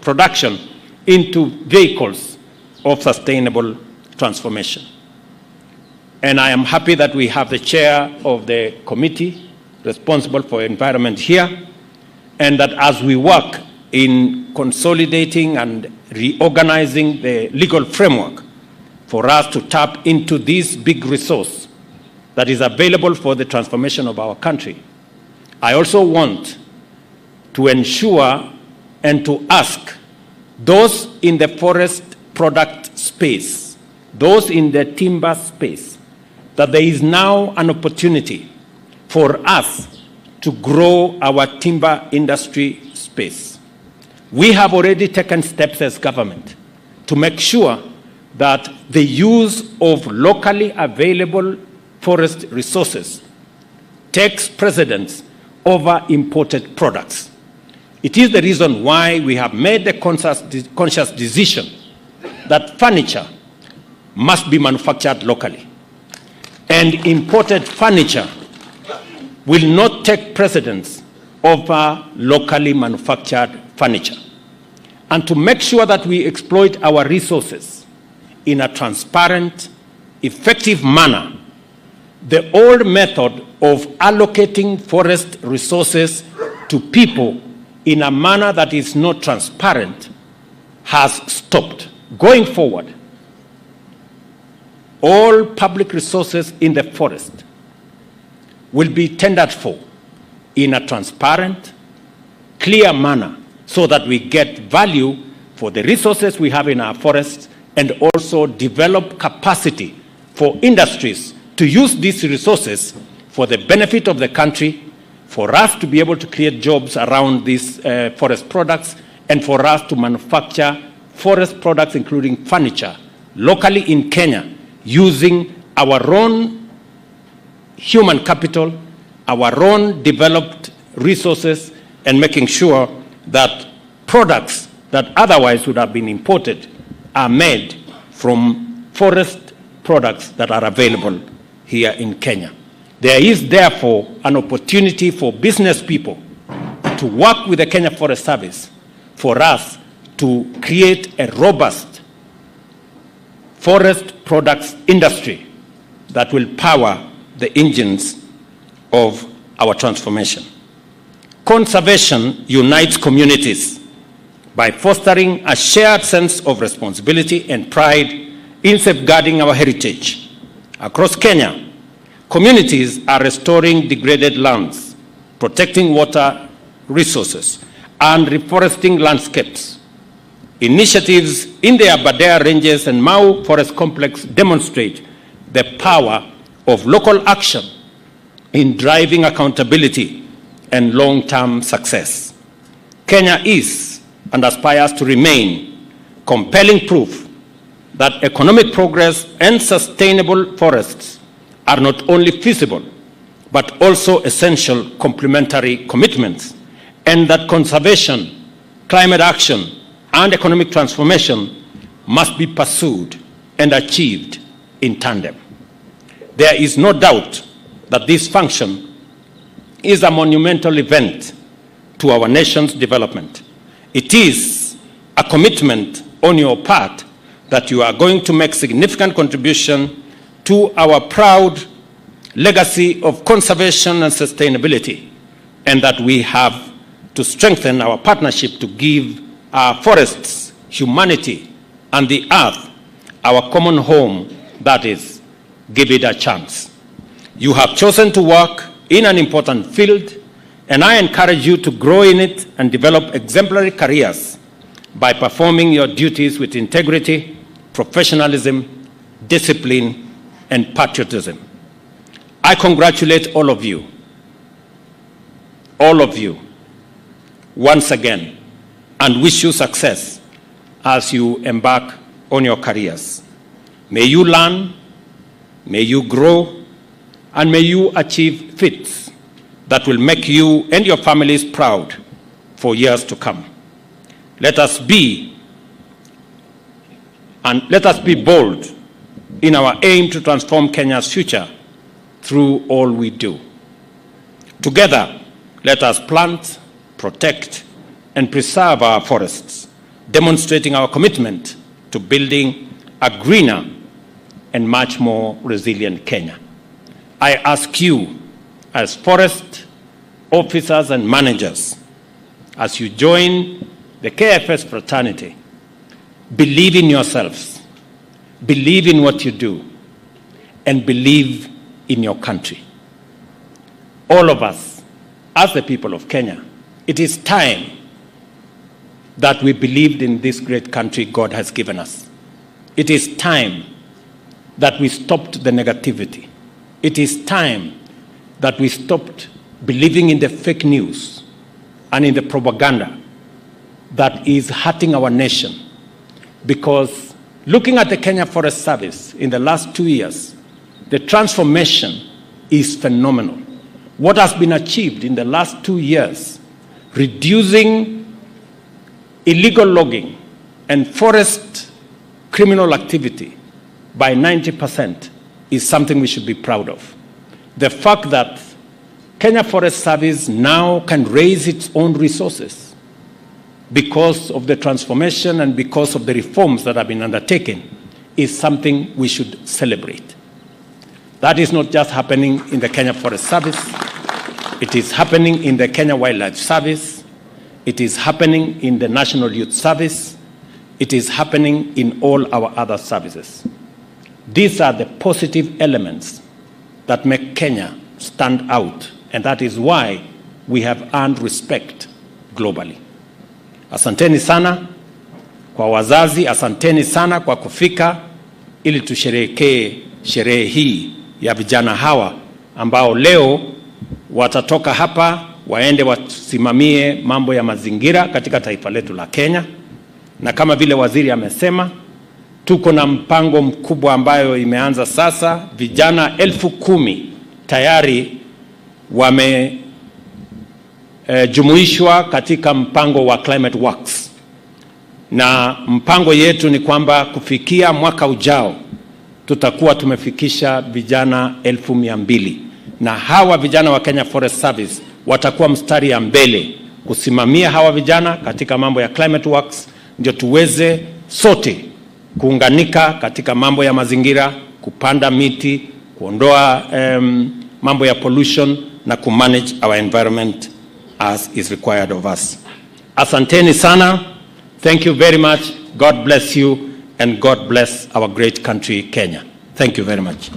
Speaker 8: production into vehicles of sustainable transformation. And I am happy that we have the chair of the committee responsible for environment here, and that as we work in consolidating and reorganizing the legal framework for us to tap into this big resource that is available for the transformation of our country, I also want to ensure and to ask those in the forest product space, those in the timber space, that there is now an opportunity for us to grow our timber industry space. We have already taken steps as government to make sure that the use of locally available forest resources takes precedence over imported products. It is the reason why we have made the conscious decision that furniture must be manufactured locally, and imported furniture will not take precedence over locally manufactured furniture. And to make sure that we exploit our resources in a transparent, effective manner, the old method of allocating forest resources to people in a manner that is not transparent has stopped. Going forward, all public resources in the forest will be tendered for in a transparent, clear manner so that we get value for the resources we have in our forests and also develop capacity for industries to use these resources for the benefit of the country, for us to be able to create jobs around these forest products, and for us to manufacture forest products, including furniture, locally in Kenya, using our own human capital, our own developed resources, and making sure that products that otherwise would have been imported are made from forest products that are available here in Kenya. There is therefore an opportunity for business people to work with the Kenya Forest Service for us to create a robust forest products industry that will power the engines of our transformation. Conservation unites communities by fostering a shared sense of responsibility and pride in safeguarding our heritage. Across Kenya, communities are restoring degraded lands, protecting water resources, and reforesting landscapes. Initiatives in the Aberdare Ranges and Mau Forest Complex demonstrate the power of local action in driving accountability and long-term success. Kenya is and aspires to remain compelling proof that economic progress and sustainable forests are not only feasible, but also essential complementary commitments, and that conservation, climate action, and economic transformation must be pursued and achieved in tandem. There is no doubt that this function is a monumental event to our nation's development. It is a commitment on your part that you are going to make significant contribution to our proud legacy of conservation and sustainability, and that we have to strengthen our partnership to give our forests, humanity, and the earth our common home, that is, give it a chance. You have chosen to work in an important field, and I encourage you to grow in it and develop exemplary careers by performing your duties with integrity, professionalism, discipline, and patriotism. I congratulate all of you, once again, and wish you success as you embark on your careers. May you learn, may you grow, and may you achieve feats that will make you and your families proud for years to come. Let us be bold in our aim to transform Kenya's future through all we do. Together, Let us plant, protect, and preserve our forests, demonstrating our commitment to building a greener and much more resilient Kenya. I ask you, as forest officers and managers, as you join the KFS fraternity, believe in yourselves, believe in what you do, and believe in your country. All of us, as the people of Kenya, it is time that we believed in this great country God has given us. It is time that we stopped the negativity. It is time that we stopped believing in the fake news and in the propaganda that is hurting our nation. Because looking at the Kenya Forest Service in the last 2 years, the transformation is phenomenal. What has been achieved in the last 2 years, reducing illegal logging and forest criminal activity by 90%, is something we should be proud of. The fact that Kenya Forest Service now can raise its own resources because of the transformation and because of the reforms that have been undertaken is something we should celebrate. That is not just happening in the Kenya Forest Service. It is happening in the Kenya Wildlife Service. It is happening in the National Youth Service. It is happening in all our other services. These are the positive elements that make Kenya stand out, and that is why we have earned respect globally. Asanteni sana kwa wazazi, asanteni sana kwa kufika ili tusherehekee sherehe hii ya vijana hawa ambao leo watatoka hapa waende wasimamie mambo ya mazingira katika taifa letu la Kenya. Na kama vile waziri amesema, tuko na mpango mkubwa ambayo imeanza sasa. Vijana 10,000 tayari wamejumuishwa katika mpango wa Climate Works. Na mpango yetu ni kwamba kufikia mwaka ujao tutakuwa tumefikisha vijana 200,000. Na hawa vijana wa Kenya Forest Service watakuwa mstari ya mbele kusimamia hawa vijana katika mambo ya Climate Works, ndio tuweze sote kuunganika katika mambo ya mazingira, kupanda miti, kuondoa mambo ya pollution na kumanage our environment as is required of us. Asanteni sana. Thank you very much. God bless you and God bless our great country, Kenya. Thank you very much.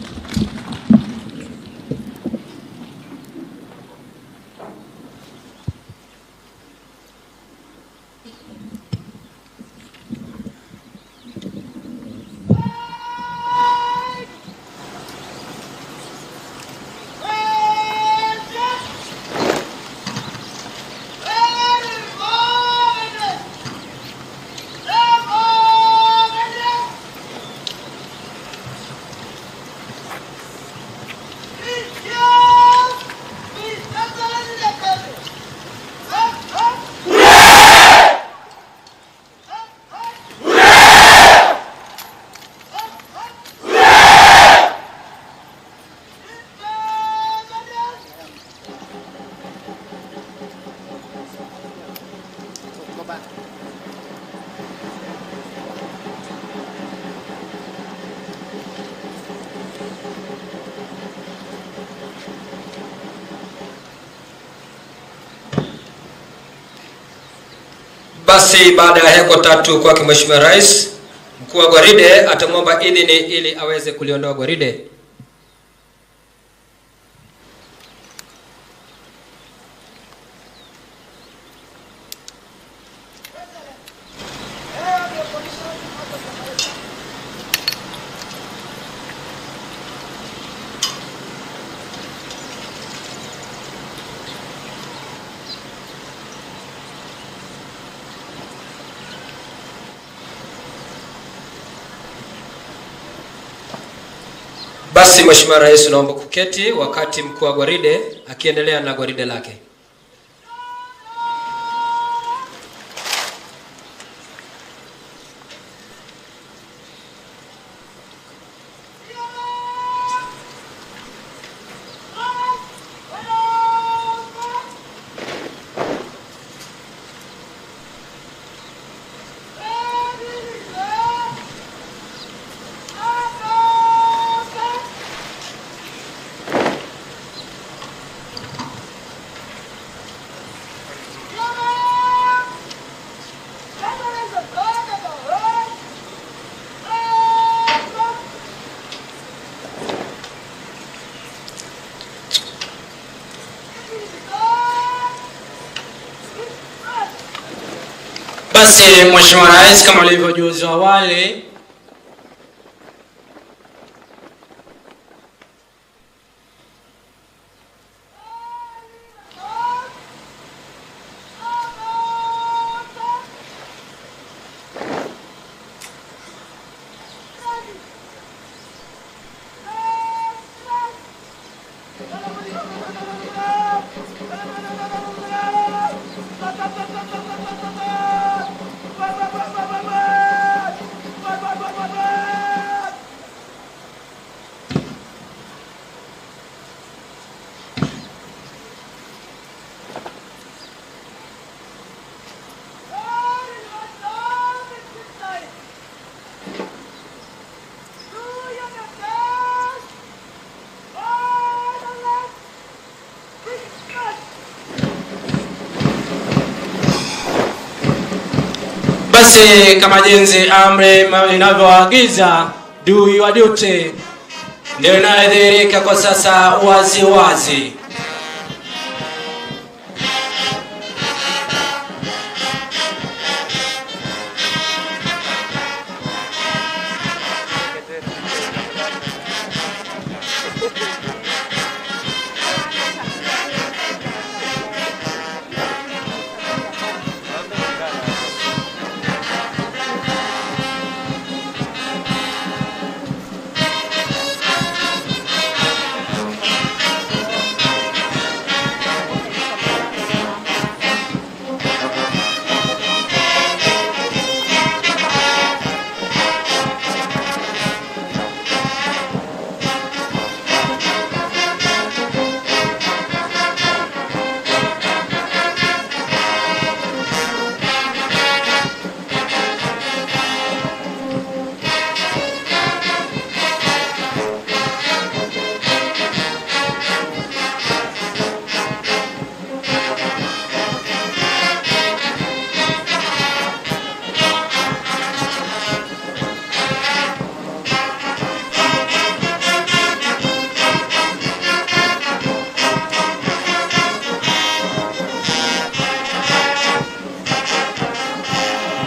Speaker 2: Basi baada ya heko tatu kwa Mheshimiwa Rais, mkuu wa gwaride atamwomba idhini ili aweze kuliondoa gwaride. Basi Mheshimiwa Rais, naomba kuketi wakati mkuu wa gwaride akiendelea na gwaride lake.
Speaker 4: Basi Mheshimiwa Rais, kama ulivyojuzwa awali, kama jinsi amri inavyoagiza, do your duty, ndio inadhihirika kwa sasa wazi wazi.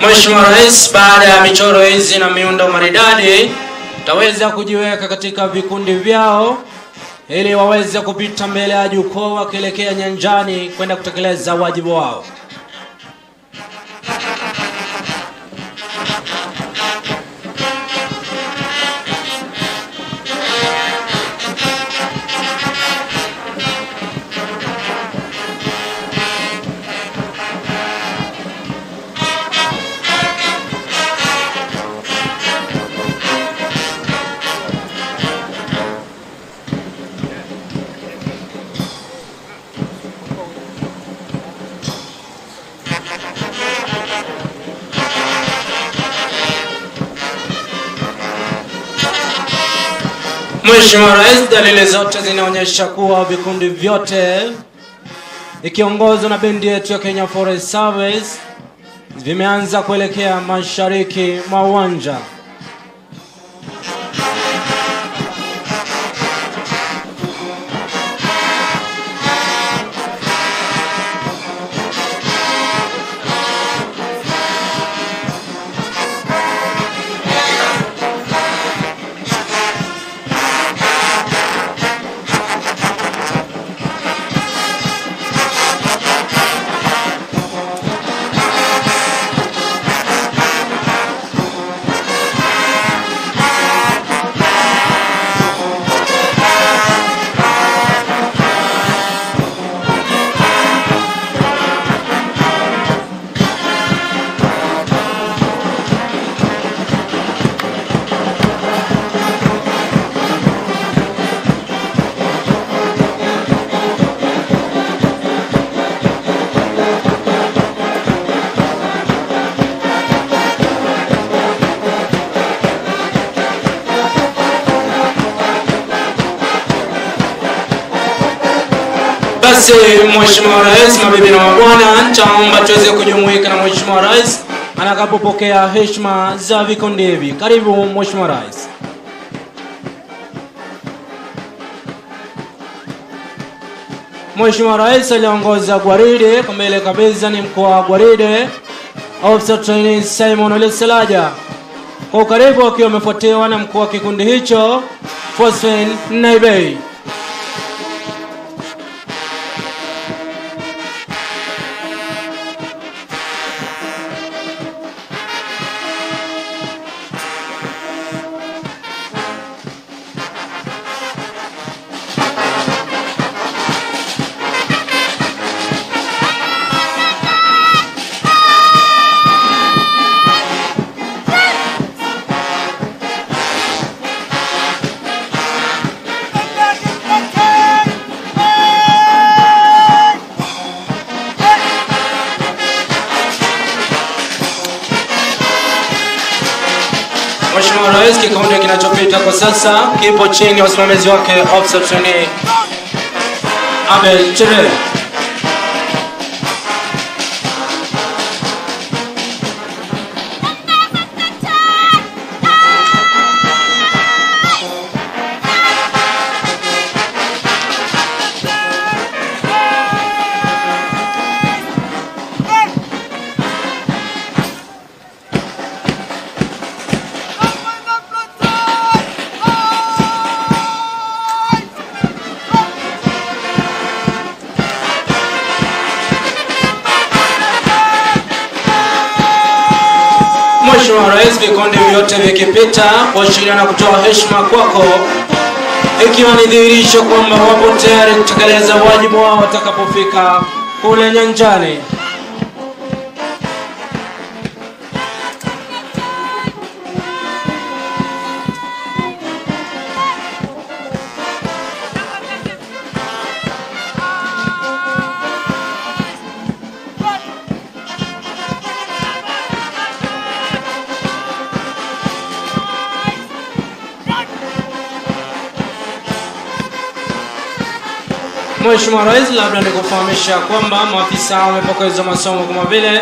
Speaker 4: Mheshimiwa Rais, baada ya michoro hizi na miundo maridadi, taweza kujiweka katika vikundi vyao ili waweze kupita mbele ya jukwaa wakielekea nyanjani kwenda kutekeleza wajibu wao. Mheshimiwa Rais, dalili zote zinaonyesha kuwa vikundi vyote ikiongozwa na bendi yetu ya Kenya Forest Service vimeanza kuelekea mashariki mwa uwanja. Basi Mheshimiwa Rais, mabibi na mabwana, nitaomba tuweze kujumuika na Mheshimiwa Rais anakapopokea heshima za vikundi hivi. Karibu Mheshimiwa Rais. Mheshimiwa Rais aliongoza gwaride kwa mbele kabisa ni mkoa wa Gwaride Officer Trainees Simon Oleselaja. Kwa ukaribu akiwa amefuatiwa na mkuu wa kikundi hicho Phosphine Naibei. Mheshimiwa Rais, kikundi kinachopita kwa sasa kipo chini ya usimamizi wake Officer Trainee Abel Chere. Mheshimiwa Rais, vikundi vyote vikipita kuashiriana kutoa heshima kwako, ikiwa ni dhihirisho kwamba wapo tayari kutekeleza wajibu wao watakapofika kule nyanjani. Mheshimiwa Rais, labda nikufahamisha kwamba maafisa wamepokezwa masomo kama vile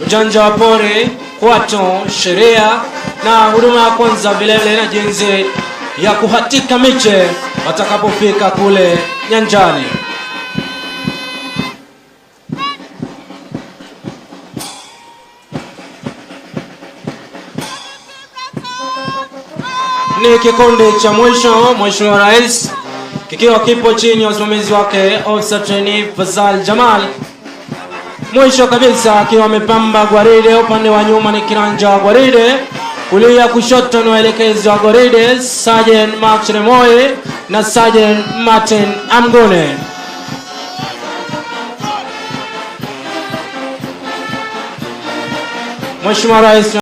Speaker 4: ujanja wa pori, kwato, sheria na huduma ya kwanza, vile vile na jinsi ya kuhatika miche watakapofika kule nyanjani. Ni kikundi cha mwisho, Mheshimiwa Rais, kikiwa kipo chini ya usimamizi wake Officer Trainee Fazal Jamal. Mwisho kabisa akiwa amepamba gwaride, upande wa nyuma ni kiranja wa gwaride, kulia kushoto ni waelekezi wa gwaride Sergeant Mark Remoy na Sergeant Martin Amgone. Mheshimiwa Rais